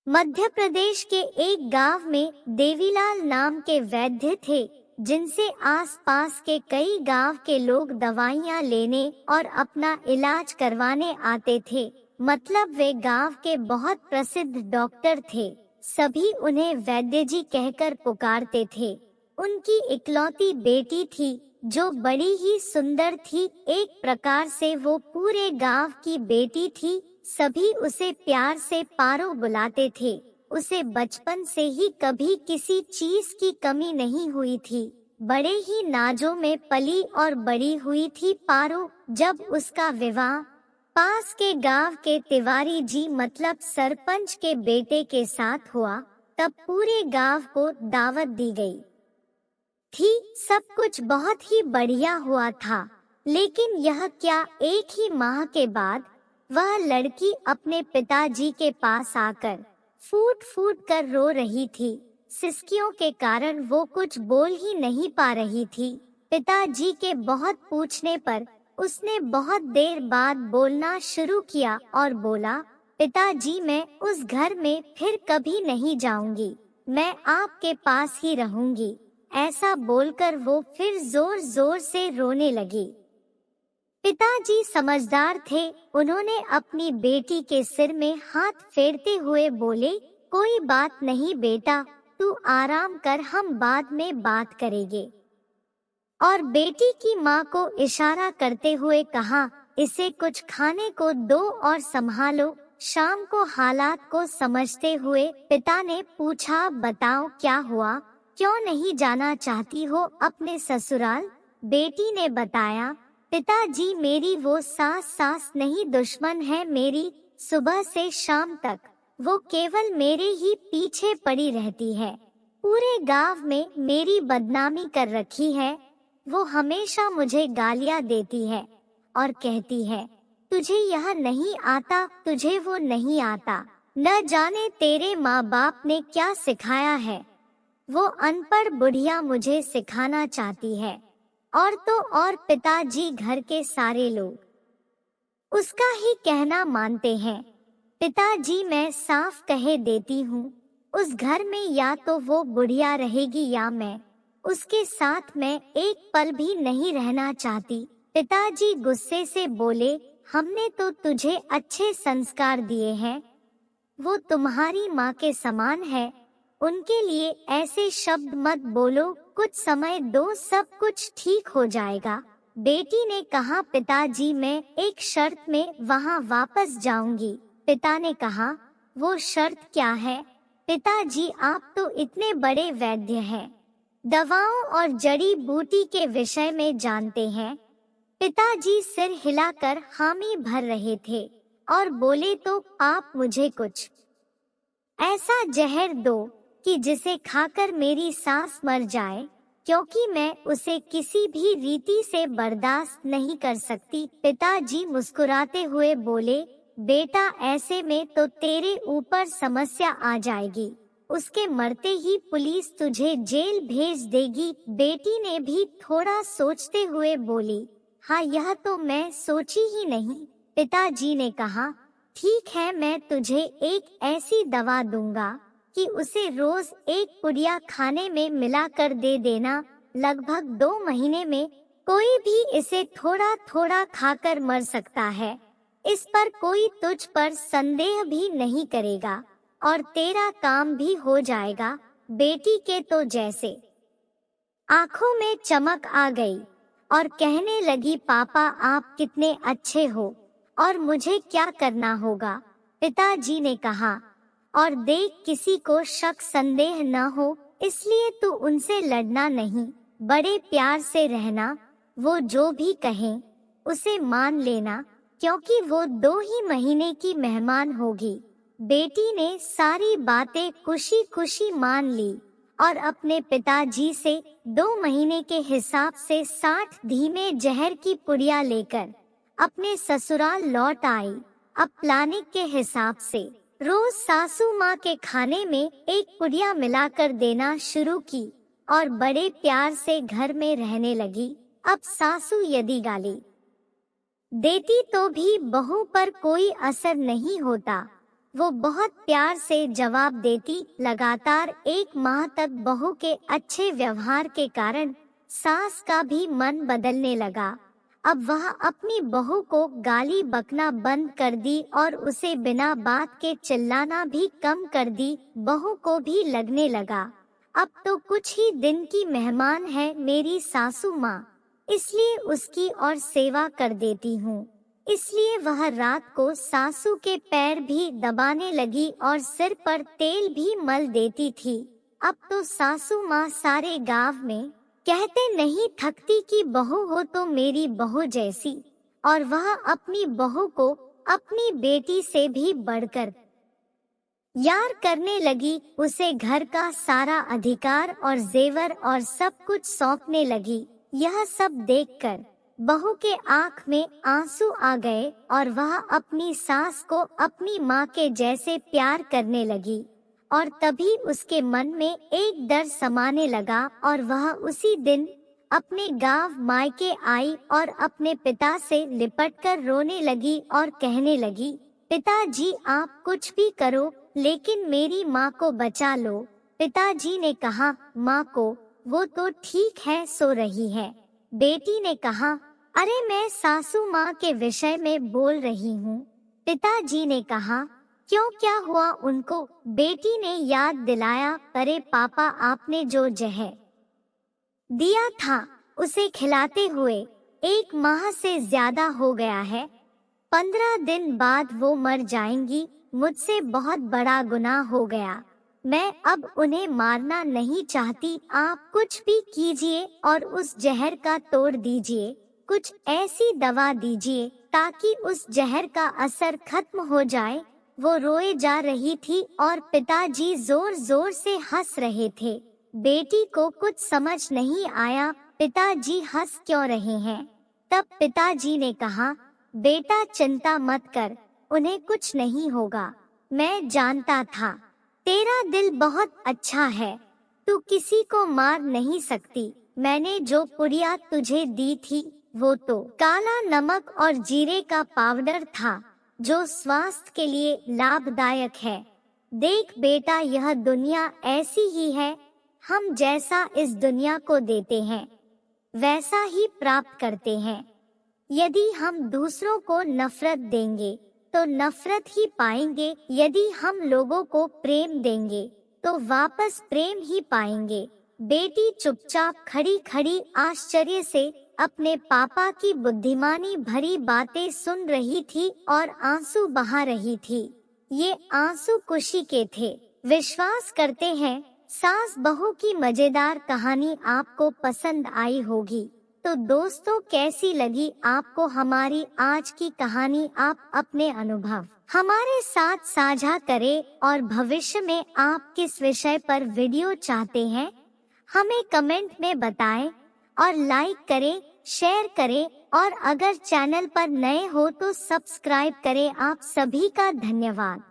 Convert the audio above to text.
मध्य प्रदेश के एक गांव में देवीलाल नाम के वैद्य थे, जिनसे आसपास के कई गांव के लोग दवाइयां लेने और अपना इलाज करवाने आते थे। मतलब वे गांव के बहुत प्रसिद्ध डॉक्टर थे। सभी उन्हें वैद्य जी कहकर पुकारते थे। उनकी इकलौती बेटी थी, जो बड़ी ही सुंदर थी। एक प्रकार से वो पूरे गांव की बेटी थी। सभी उसे प्यार से पारो बुलाते थे। उसे बचपन से ही कभी किसी चीज की कमी नहीं हुई थी। बड़े ही नाजों में पली और बड़ी हुई थी पारो। जब उसका विवाह पास के गांव के तिवारी जी मतलब सरपंच के बेटे के साथ हुआ, तब पूरे गांव को दावत दी गई थी। सब कुछ बहुत ही बढ़िया हुआ था। लेकिन यह क्या, एक ही माह के बाद वह लड़की अपने पिताजी के पास आकर फूट फूट कर रो रही थी। सिसकियों के कारण वो कुछ बोल ही नहीं पा रही थी। पिताजी के बहुत पूछने पर उसने बहुत देर बाद बोलना शुरू किया और बोला, पिताजी मैं उस घर में फिर कभी नहीं जाऊंगी, मैं आपके पास ही रहूंगी। ऐसा बोलकर वो फिर जोर जोर से रोने लगी। पिताजी समझदार थे। उन्होंने अपनी बेटी के सिर में हाथ फेरते हुए बोले, कोई बात नहीं बेटा, तू आराम कर, हम बाद में बात करेंगे। और बेटी की माँ को इशारा करते हुए कहा, इसे कुछ खाने को दो और संभालो। शाम को हालात को समझते हुए पिता ने पूछा, बताओ क्या हुआ, क्यों नहीं जाना चाहती हो अपने ससुराल? बेटी ने बताया, पिताजी मेरी वो सास नहीं दुश्मन है मेरी। सुबह से शाम तक वो केवल मेरे ही पीछे पड़ी रहती है। पूरे गांव में मेरी बदनामी कर रखी है। वो हमेशा मुझे गालियां देती है और कहती है, तुझे यह नहीं आता, तुझे वो नहीं आता। न जाने तेरे माँ बाप ने क्या सिखाया है। वो अनपढ़ बुढ़िया मुझे सिखाना चाहती है। और तो और पिताजी घर के सारे लोग उसका ही कहना मानते हैं। पिताजी मैं साफ कहे देती हूँ, उस घर में या तो वो बुढ़िया रहेगी या मैं। उसके साथ मैं एक पल भी नहीं रहना चाहती। पिताजी गुस्से से बोले, हमने तो तुझे अच्छे संस्कार दिए हैं, वो तुम्हारी माँ के समान है, उनके लिए ऐसे शब्द मत बोलो, कुछ समय दो, सब कुछ ठीक हो जाएगा। बेटी ने कहा, पिताजी मैं एक शर्त में वहाँ वापस जाऊंगी। पिता ने कहा, वो शर्त क्या है? पिताजी आप तो इतने बड़े वैद्य हैं, दवाओं और जड़ी बूटी के विषय में जानते हैं। पिताजी सिर हिलाकर हामी भर रहे थे और बोले, तो आप मुझे कुछ ऐसा जहर दो कि जिसे खाकर मेरी सास मर जाए, क्योंकि मैं उसे किसी भी रीति से बर्दाश्त नहीं कर सकती। पिताजी मुस्कुराते हुए बोले, बेटा ऐसे में तो तेरे ऊपर समस्या आ जाएगी, उसके मरते ही पुलिस तुझे जेल भेज देगी। बेटी ने भी थोड़ा सोचते हुए बोली, हाँ यह तो मैं सोची ही नहीं। पिताजी ने कहा, ठीक है, मैं तुझे एक ऐसी दवा दूंगा कि उसे रोज एक पुड़िया खाने में मिलाकर दे देना। लगभग 2 महीने में कोई भी इसे थोड़ा थोड़ा खाकर मर सकता है। इस पर कोई तुझ पर संदेह भी नहीं करेगा और तेरा काम भी हो जाएगा। बेटी के तो जैसे आंखों में चमक आ गई और कहने लगी, पापा आप कितने अच्छे हो, और मुझे क्या करना होगा? पिताजी ने कहा, और देख किसी को शक संदेह न हो, इसलिए तू उनसे लड़ना नहीं, बड़े प्यार से रहना। वो जो भी कहें उसे मान लेना, क्योंकि वो 2 ही महीने की मेहमान होगी। बेटी ने सारी बातें खुशी खुशी मान ली और अपने पिताजी से 2 महीने के हिसाब से 60 धीमे जहर की पुड़िया लेकर अपने ससुराल लौट आई। अब प्लानिंग के हिसाब से रोज सासू माँ के खाने में एक पुड़िया मिलाकर देना शुरू की और बड़े प्यार से घर में रहने लगी। अब सासू यदि गाली देती तो भी बहू पर कोई असर नहीं होता। वो बहुत प्यार से जवाब देती। लगातार 1 माह तक बहू के अच्छे व्यवहार के कारण सास का भी मन बदलने लगा। अब वह अपनी बहू को गाली बकना बंद कर दी और उसे बिना बात के चिल्लाना भी कम कर दी। बहू को भी लगने लगा, अब तो कुछ ही दिन की मेहमान है मेरी सासू माँ, इसलिए उसकी और सेवा कर देती हूँ। इसलिए वह रात को सासू के पैर भी दबाने लगी और सिर पर तेल भी मल देती थी। अब तो सासू माँ सारे गांव में कहते नहीं थकती कि बहू हो तो मेरी बहू जैसी, और वह अपनी बहू को अपनी बेटी से भी बढ़कर यार करने लगी। उसे घर का सारा अधिकार और जेवर और सब कुछ सौंपने लगी। यह सब देखकर बहू के आँख में आंसू आ गए और वह अपनी सास को अपनी माँ के जैसे प्यार करने लगी। और तभी उसके मन में एक डर समाने लगा और वह उसी दिन अपने गांव मायके आई और अपने पिता से लिपटकर रोने लगी और कहने लगी, पिताजी आप कुछ भी करो लेकिन मेरी माँ को बचा लो। पिताजी ने कहा, माँ को, वो तो ठीक है, सो रही है। बेटी ने कहा, अरे मैं सासू माँ के विषय में बोल रही हूँ। पिताजी ने कहा, क्यों, क्या हुआ उनको? बेटी ने याद दिलाया, अरे पापा आपने जो जहर दिया था उसे खिलाते हुए 1 माह से ज्यादा हो गया है। 15 दिन बाद वो मर जाएंगी। मुझसे बहुत बड़ा गुनाह हो गया। मैं अब उन्हें मारना नहीं चाहती। आप कुछ भी कीजिए और उस जहर का तोड़ दीजिए। कुछ ऐसी दवा दीजिए ताकि उस जहर का असर खत्म हो जाए। वो रोए जा रही थी और पिताजी जोर जोर से हंस रहे थे। बेटी को कुछ समझ नहीं आया, पिताजी हंस क्यों रहे हैं। तब पिताजी ने कहा, बेटा चिंता मत कर, उन्हें कुछ नहीं होगा। मैं जानता था, तेरा दिल बहुत अच्छा है, तू किसी को मार नहीं सकती। मैंने जो पुड़िया तुझे दी थी वो तो काला नमक और जीरे का पाउडर था जो स्वास्थ्य के लिए लाभदायक है। देख बेटा, यह दुनिया ऐसी ही है, हम जैसा इस दुनिया को देते हैं वैसा ही प्राप्त करते हैं। यदि हम दूसरों को नफरत देंगे तो नफरत ही पाएंगे। यदि हम लोगों को प्रेम देंगे तो वापस प्रेम ही पाएंगे। बेटी चुपचाप खड़ी खड़ी आश्चर्य से अपने पापा की बुद्धिमानी भरी बातें सुन रही थी और आंसू बहा रही थी। ये आंसू खुशी के थे। विश्वास करते हैं सास बहू की मजेदार कहानी आपको पसंद आई होगी। तो दोस्तों, कैसी लगी आपको हमारी आज की कहानी? आप अपने अनुभव हमारे साथ साझा करें और भविष्य में आप किस विषय पर वीडियो चाहते हैं हमें कमेंट में बताएं और लाइक करें, शेयर करें और अगर चैनल पर नए हो तो सब्सक्राइब करें। आप सभी का धन्यवाद।